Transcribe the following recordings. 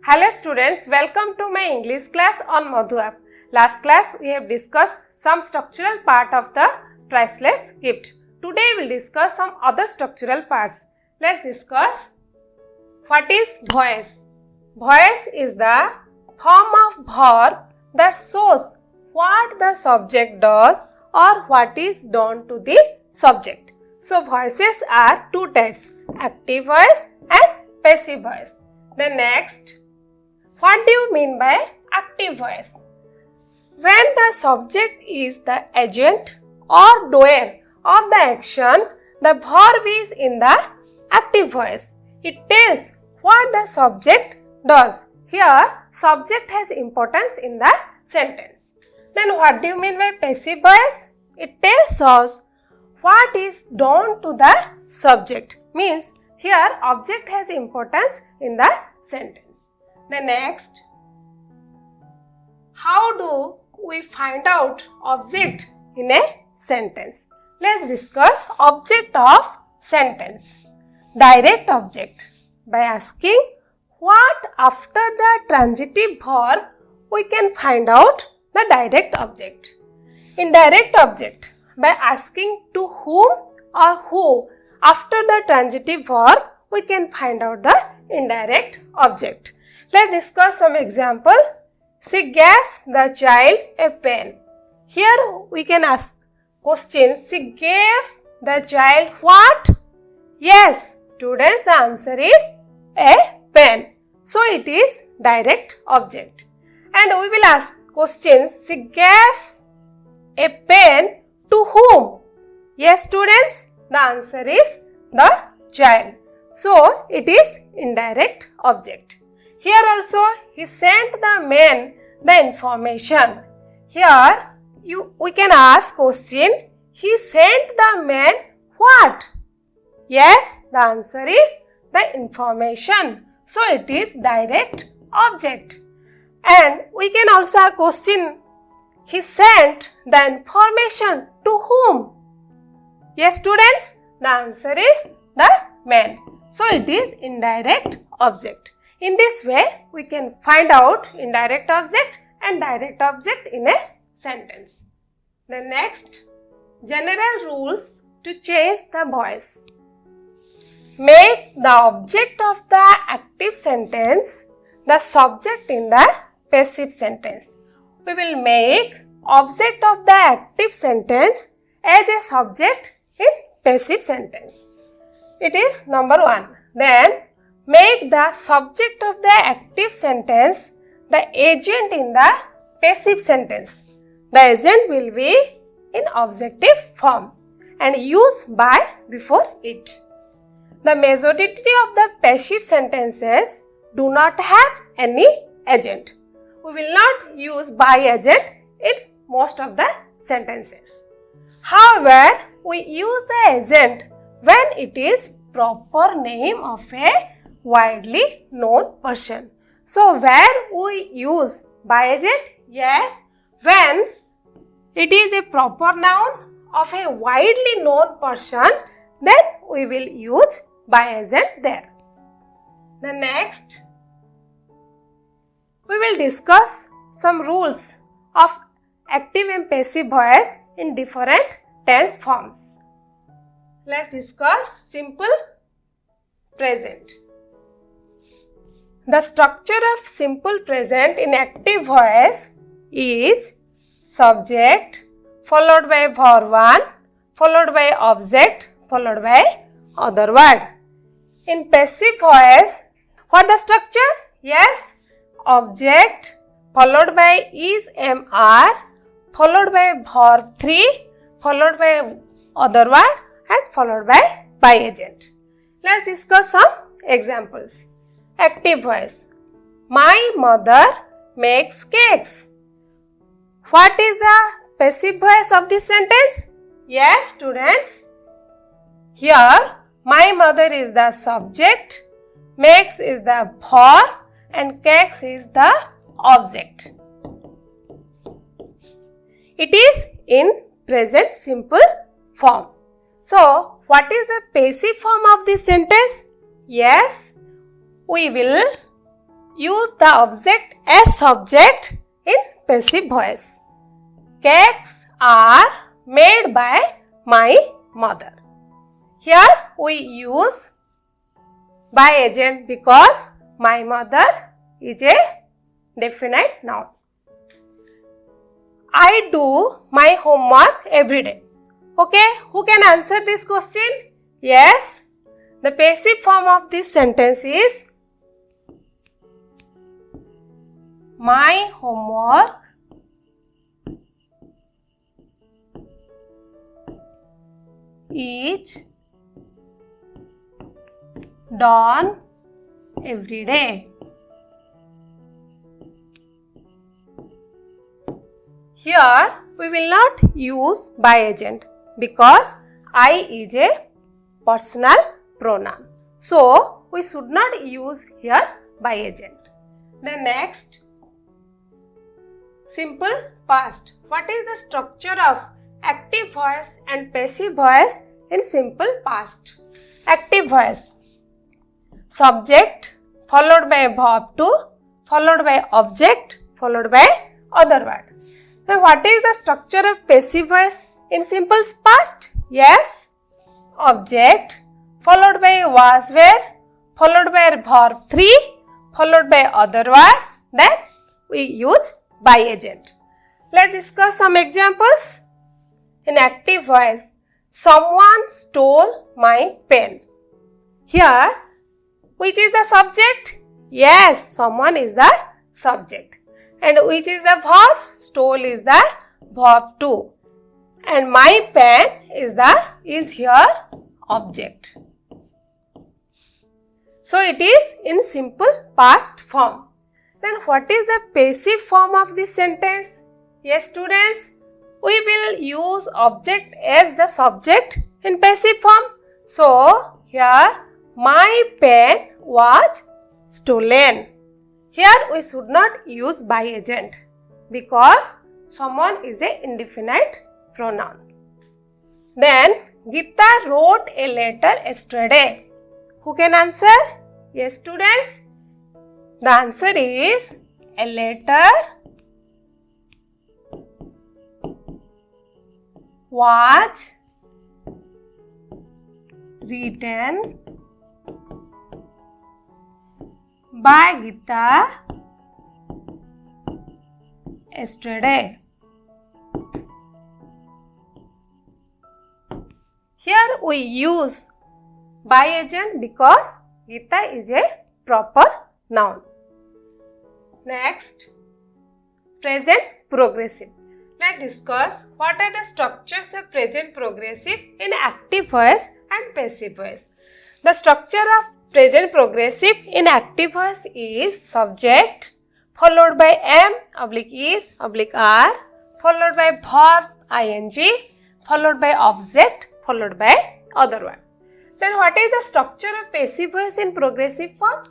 Hello students, welcome to my English class on Madhu App. Last class we have discussed some structural part of the priceless gift. Today we will discuss some other structural parts. Let's discuss what is voice. Voice is the form of verb that shows what the subject does or what is done to the subject. So voices are two types, active voice and passive voice. The next, what do you mean by active voice? When the subject is the agent or doer of the action, the verb is in the active voice. It tells what the subject does. Here, subject has importance in the sentence. Then what do you mean by passive voice? It tells us what is done to the subject. Means here object has importance in the sentence. The next, how do we find out object in a sentence? Let's discuss object of sentence. Direct object. By asking what after the transitive verb, we can find out the direct object. Indirect object. By asking to whom or who after the transitive verb, we can find out the indirect object. Let's discuss some example. She gave the child a pen. Here we can ask question. She gave the child what? Yes, students, the answer is a pen. So it is direct object. And we will ask questions. She gave a pen to whom? Yes, students, the answer is the child. So it is indirect object. Here also he sent the man the information. Here we can ask question. He sent the man what? Yes, the answer is the information. So it is direct object. And we can also ask question. He sent the information to whom? Yes, students, the answer is the man. So it is indirect object. In this way, we can find out indirect object and direct object in a sentence. The next, general rules to change the voice. Make the object of the active sentence the subject in the passive sentence. We will make object of the active sentence as a subject in passive sentence. It is number 1. Then, make the subject of the active sentence the agent in the passive sentence. The agent will be in objective form and use by before it. The majority of the passive sentences do not have any agent. We will not use by agent in most of the sentences. However, we use the agent when it is proper name of a widely known person. So, where we use by agent? Yes, when it is a proper noun of a widely known person, then we will use by agent there. The next, we will discuss some rules of active and passive voice in different tense forms. Let's discuss simple present. The structure of simple present in active voice is subject followed by verb 1 followed by object followed by other word. In passive voice, what the structure? Yes, object followed by is MR followed by verb 3 followed by other word and followed by agent. Let's discuss some examples. Active voice. My mother makes cakes. What is the passive voice of this sentence? Yes, students. Here, my mother is the subject, makes is the verb and cakes is the object. It is in present simple form. So, what is the passive form of this sentence? Yes, we will use the object as subject in passive voice. Cakes are made by my mother. Here we use by agent because my mother is a definite noun. I do my homework every day. Okay, who can answer this question? Yes, the passive form of this sentence is my homework is done every day. Here we will not use by agent because I is a personal pronoun. So we should not use here by agent. The next, simple past. What is the structure of active voice and passive voice in simple past? Active voice. Subject followed by verb to, followed by object, followed by other word. So what is the structure of passive voice in simple past? Yes, object followed by was were, followed by verb 3, followed by other word, then we use by agent. Let's discuss some examples. In active voice, someone stole my pen. Here, which is the subject? Yes, someone is the subject. And which is the verb? Stole is the verb 2. And my pen is here object. So it is in simple past form. Then what is the passive form of this sentence? Yes, students, we will use object as the subject in passive form. So here my pen was stolen. Here we should not use by agent because someone is a indefinite pronoun. Then Gita wrote a letter yesterday. Who can answer? Yes, students. The answer is a letter was written by Gita yesterday. Here we use by agent because Gita is a proper noun. Next, present progressive. Let's discuss what are the structures of present progressive in active voice and passive voice. The structure of present progressive in active voice is subject followed by am oblique is oblique are followed by verb ing followed by object followed by other word. Then what is the structure of passive voice in progressive form?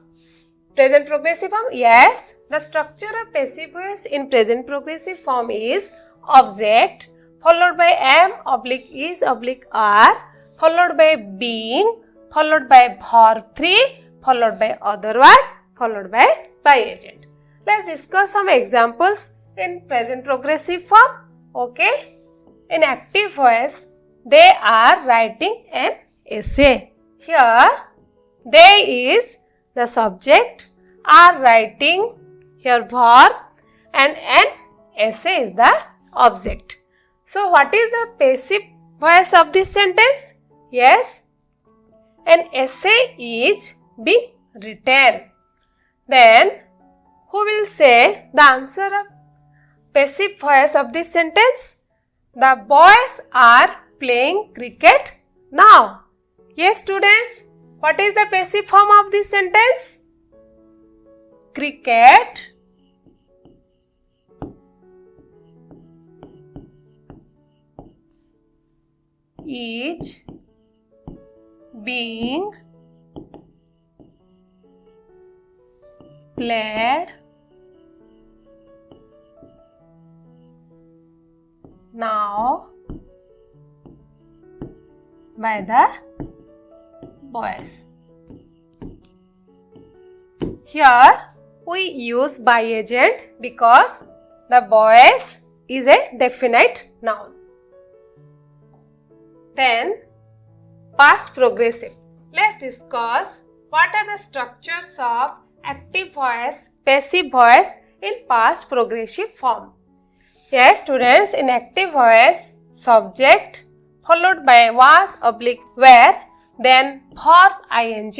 Present progressive form? Yes. The structure of passive voice in present progressive form is object followed by am oblique is oblique are followed by being followed by verb 3 followed by other word followed by agent. Let's discuss some examples in present progressive form. Okay. In active voice, they are writing an essay. Here, they is the subject, are writing, here verb, and an essay is the object. So, what is the passive voice of this sentence? Yes, an essay is being written. Then, who will say the answer of passive voice of this sentence? The boys are playing cricket now. Yes, students, what is the passive form of this sentence? Cricket is being played now by the boys. Here we use by agent because the voice is a definite noun. Then past progressive. Let's discuss what are the structures of active voice, passive voice in past progressive form. Yes, students, in active voice, subject followed by was oblique were, then verb ing,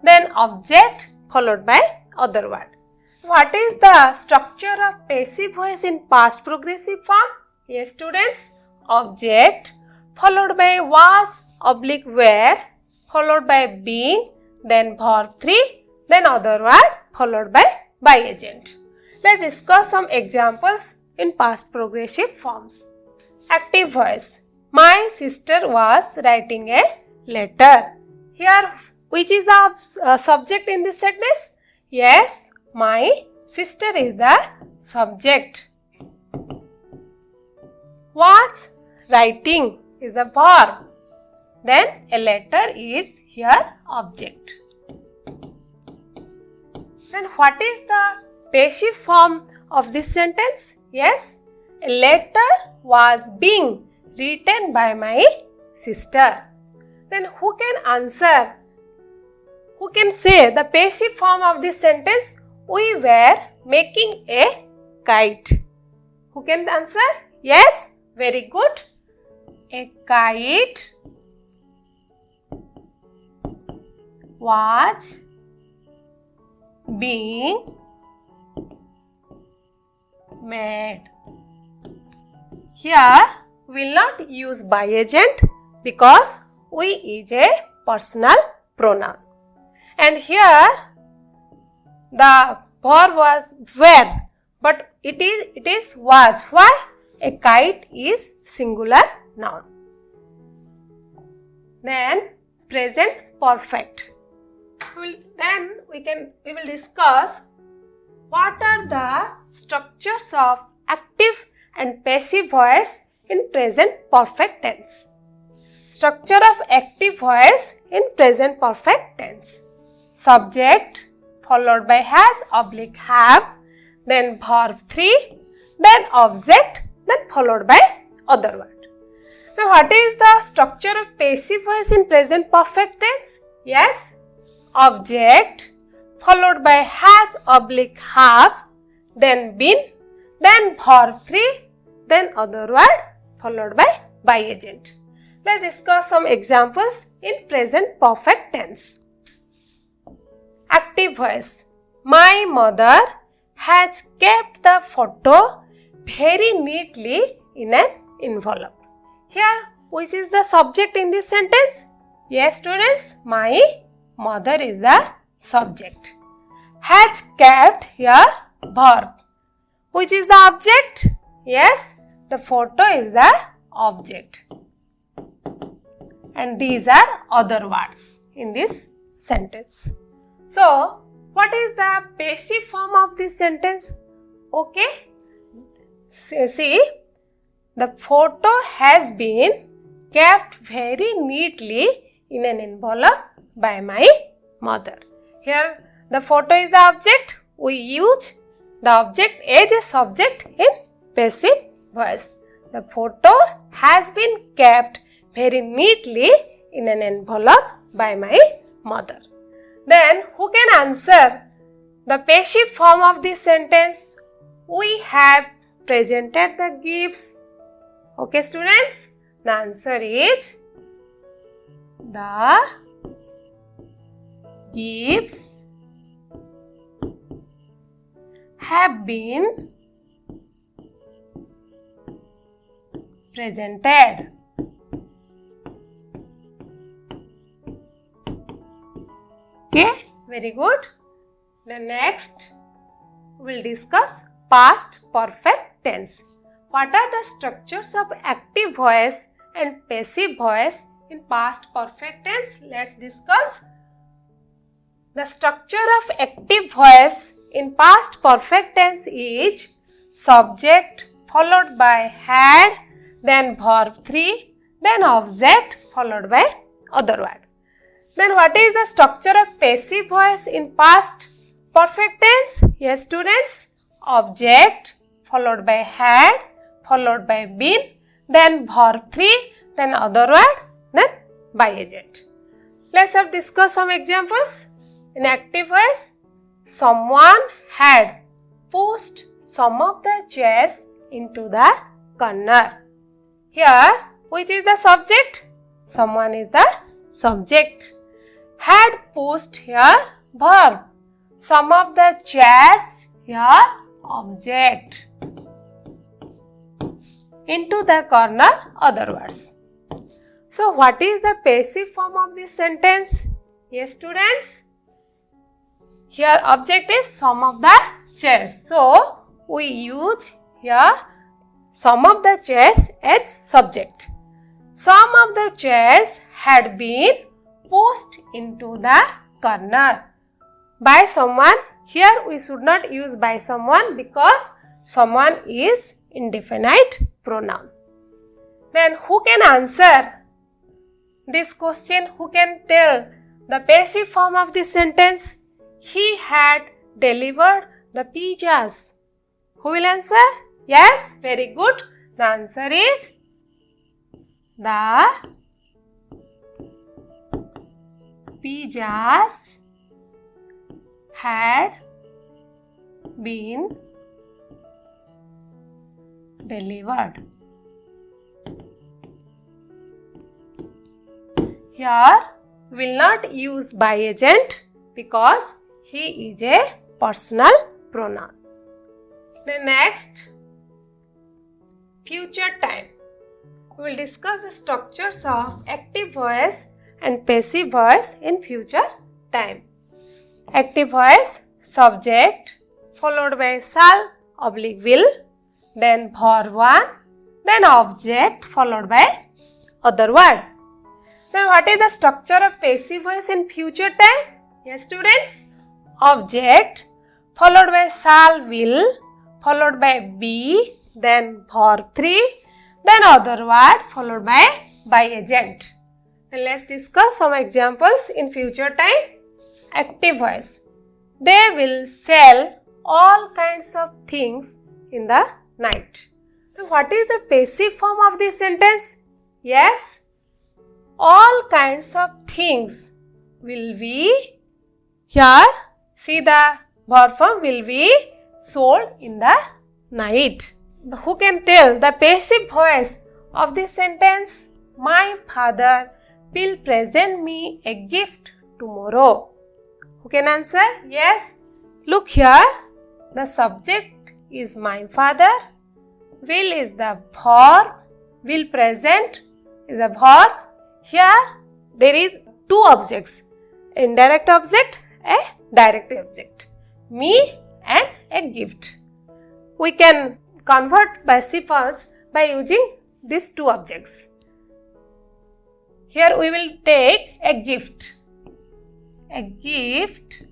then object followed by other word. What is the structure of passive voice in past progressive form? Yes, students, object followed by was oblique were followed by being, then verb 3, then other word followed by agent. Let's discuss some examples in past progressive forms. Active voice. My sister was writing a letter. Here, which is the subject in this sentence? Yes, my sister is the subject. Was writing is a verb. Then a letter is here object. Then what is the passive form of this sentence? Yes, a letter was being written by my sister. Then who can answer? Who can say the passive form of this sentence? We were making a kite. Who can answer? Yes, very good. A kite was being made. Here we will not use by agent because we is a personal pronoun. And here the verb was were, but it is was. Why? A kite is singular noun. Then present perfect. We will discuss what are the structures of active and passive voice in present perfect tense. Structure of active voice in present perfect tense. Subject followed by has oblique have, then verb 3, then object, then followed by other word. Now what is the structure of passive voice in present perfect tense? Yes, object followed by has oblique have, then been, then verb 3, then other word followed by agent. Let's discuss some examples in present perfect tense. Active voice. My mother has kept the photo very neatly in an envelope. Here, which is the subject in this sentence? Yes, students, my mother is the subject. Has kept here verb. Which is the object? Yes, the photo is the object. And these are other words in this sentence. So, what is the passive form of this sentence? Okay. See, the photo has been kept very neatly in an envelope by my mother. Here, the photo is the object. We use the object as a subject in passive voice. The photo has been kept very neatly in an envelope by my mother. Then, who can answer the passive form of this sentence? We have presented the gifts. Okay, students? The answer is the gifts have been presented. Okay, very good. The next we'll discuss past perfect tense. What are the structures of active voice and passive voice in past perfect tense? Let's discuss. The structure of active voice in past perfect tense is subject followed by had, then verb 3, then object followed by other word. Then what is the structure of passive voice in past Perfect tense, yes students, object followed by had, followed by been, then verb 3, then other word, then by agent. Let's have discuss some examples. In active voice, someone had pushed some of the chairs into the corner. Here, which is the subject? Someone is the subject. Had pushed here, verb. Some of the chairs here, object. Into the corner, other words. So, what is the passive form of this sentence? Yes, students. Here, object is some of the chairs. So, we use here some of the chairs as subject. Some of the chairs had been pushed into the corner by someone. Here, we should not use by someone because someone is indefinite pronoun. Then, who can answer this question? Who can tell the passive form of this sentence? He had delivered the pizzas. Who will answer? Yes, very good. The answer is the pizzas had been delivered. Here, we will not use by agent because he is a personal pronoun. The next, future time. We will discuss the structures of active voice and passive voice in future time. Active voice, subject, followed by shall oblique will, then verb 1, then object, followed by other word. Then what is the structure of passive voice in future time? Yes, students. Object, followed by shall will, followed by be, then verb 3, then other word, followed by agent. And let's discuss some examples in future time. Active voice. They will sell all kinds of things in the night. Now, what is the passive form of this sentence? Yes, all kinds of things will be, here see the verb form, will be sold in the night. Who can tell the passive voice of this sentence? My father will present me a gift tomorrow. Who can answer? Yes. Look here. The subject is my father. Will is the verb. Will present is a verb. Here there is two objects. Indirect object, a direct object. Me and a gift. We can convert passive verbs by using these two objects. Here we will take a gift. A gift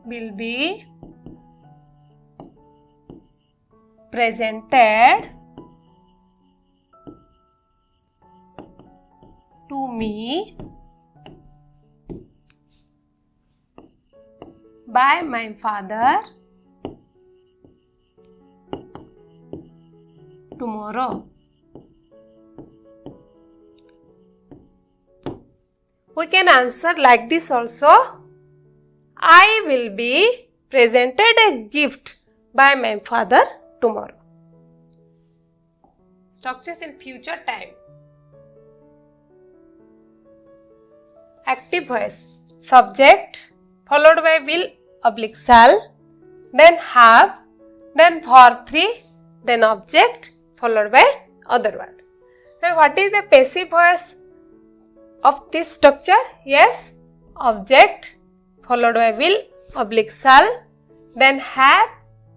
will be presented to me by my father tomorrow. We can answer like this also. I will be presented a gift by my father tomorrow. Structures in future time. Active voice. Subject followed by will oblique shall, then have, then verb 3, then object followed by other word. Now what is the passive voice of this structure? Yes, object followed by will oblique shall, then have,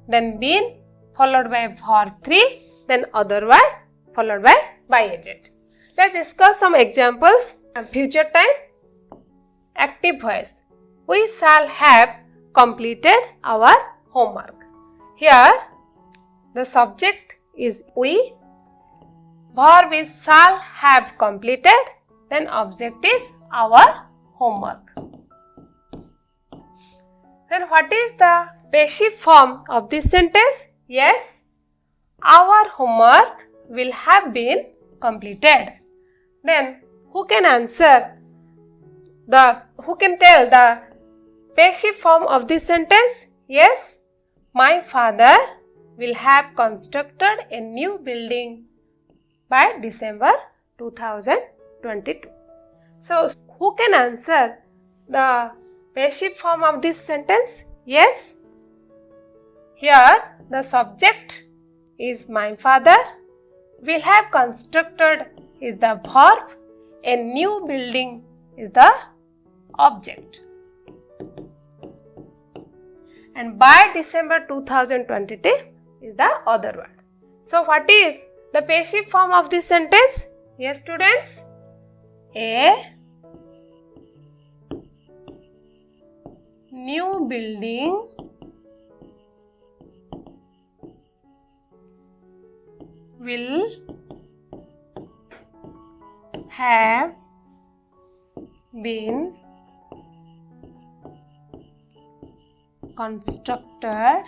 then been, followed by verb 3, then other word, followed by agent. Let's discuss some examples of future time. Active voice. We shall have completed our homework. Here, the subject is we, verb is shall have completed, then object is our homework. Then what is the passive form of this sentence? Yes, our homework will have been completed. Then who can tell the passive form of this sentence? Yes, my father will have constructed a new building by December 2022. So, who can answer the passive form of this sentence? Yes, here the subject is my father, will have constructed is the verb, a new building is the object, and by December 2022 is the other word. So, what is the passive form of this sentence? Yes, students, a new building will have been constructed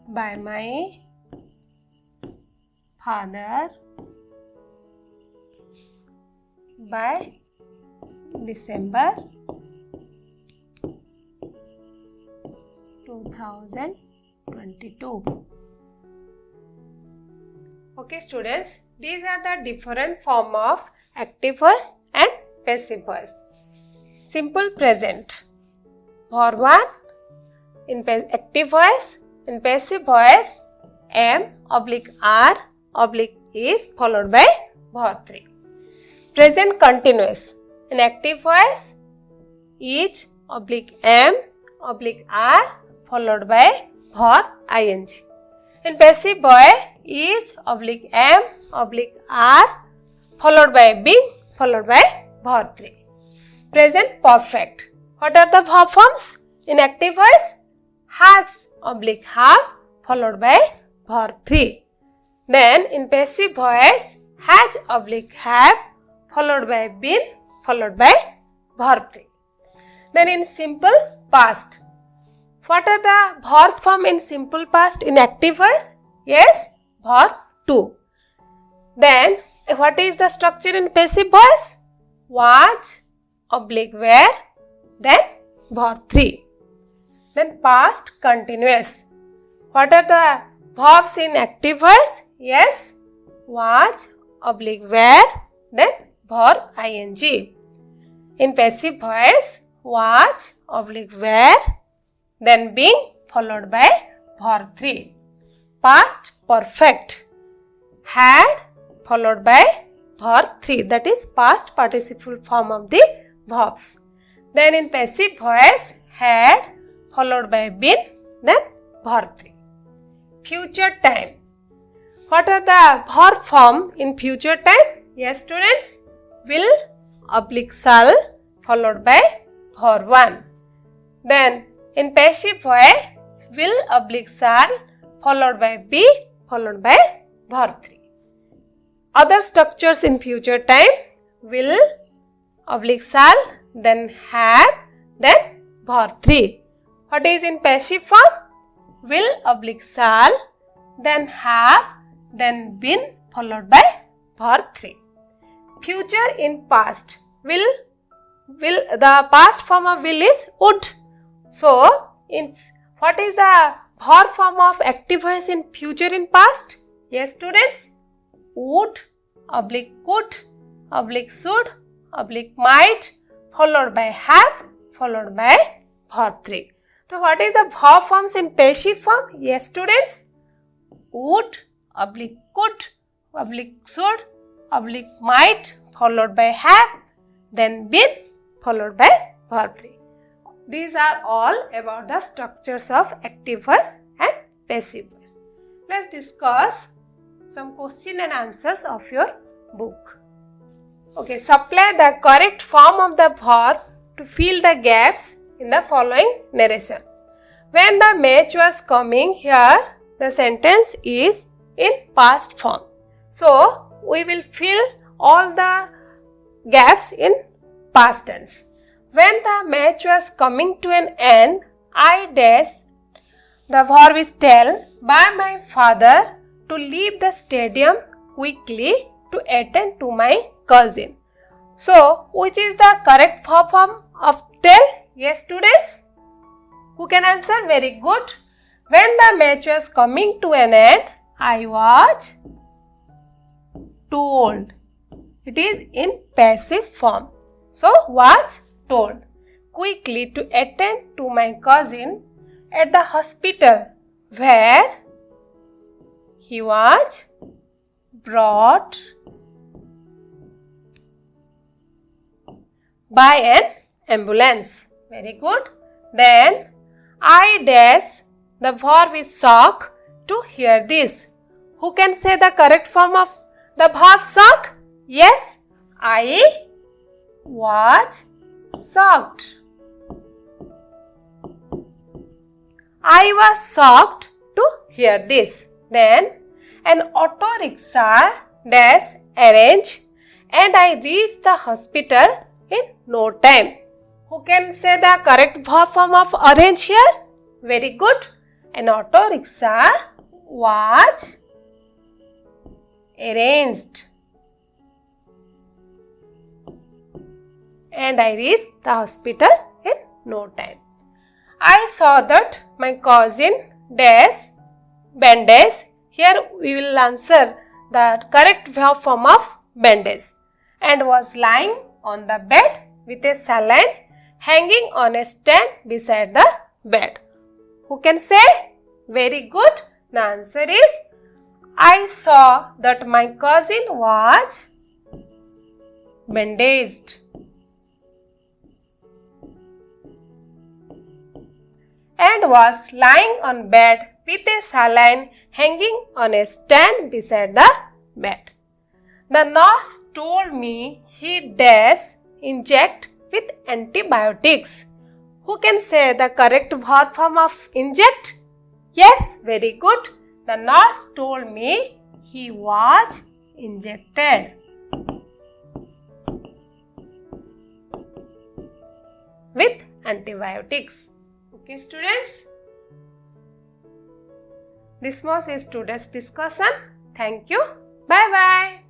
by my father by December 2022. Okay, students, these are the different form of active voice and passive voice. Simple present, verb 1 in active voice, in passive voice am oblique are oblique is followed by verb 3. Present continuous, in active voice is oblique am oblique are followed by verb ing. In passive voice is oblique am oblique are followed by being followed by verb 3. Present perfect. What are the verb forms? In active voice has oblique have followed by verb 3. Then in passive voice has oblique have followed by been followed by verb 3. Then in simple past, what are the verb form in simple past in active voice? Yes, verb 2. Then what is the structure in passive voice? Was oblique were then verb 3. Then past continuous. What are the verbs in active voice? Yes, was oblique were then verb ing. In passive voice was oblique were then being followed by verb 3. Past perfect had followed by verb 3, that is past participle form of the verbs. Then in passive voice had followed by been then verb 3. Future time. What are the verb form in future time? Yes, students, will oblique shall followed by verb 1. Then in passive voice will oblique shall followed by be followed by verb 3. Other structures in future time will oblique shall then have then verb 3. What is in passive form? Will oblique shall then have then been followed by verb 3. Future in past will the past form of will is would. So in what is the verb form of active voice in future in past? Yes, students, would oblique could oblique should oblique might followed by have followed by verb 3. So what is the verb forms in passive form? Yes, students, would oblique could oblique should oblique might followed by have then been followed by verb 3. These are all about the structures of active voice and passive voice. Let's discuss some question and answers of your book. Okay, supply the correct form of the verb to fill the gaps in the following narration. When the match was coming, here the sentence is in past form. So, we will fill all the gaps in past tense. When the match was coming to an end, I dash, the verb is tell, by my father to leave the stadium quickly to attend to my cousin. So, which is the correct verb form of tell? Yes, students? Who can answer? Very good. When the match was coming to an end, I was told. It is in passive form. So, was told quickly to attend to my cousin at the hospital where he was brought by an ambulance. Very good. Then I dash, the verb is shock to hear this. Who can say the correct form of the verb shock? Yes, I was shocked. I was shocked to hear this. Then an auto rickshaw dash arrange and I reached the hospital in no time. Who can say the correct verb form of arrange here? Very good. An auto rickshaw was arranged and I reached the hospital in no time. I saw that my cousin dash bandage. Here we will answer the correct verb form of bandage and was lying on the bed with a saline hanging on a stand beside the bed. Who can say? Very good. The answer is I saw that my cousin was bandaged and was lying on bed with a saline hanging on a stand beside the bed. The nurse told me he dash inject with antibiotics. Who can say the correct verb form of inject? Yes, very good. The nurse told me he was injected with antibiotics. Okay, students? This was today's discussion. Thank you. Bye-bye.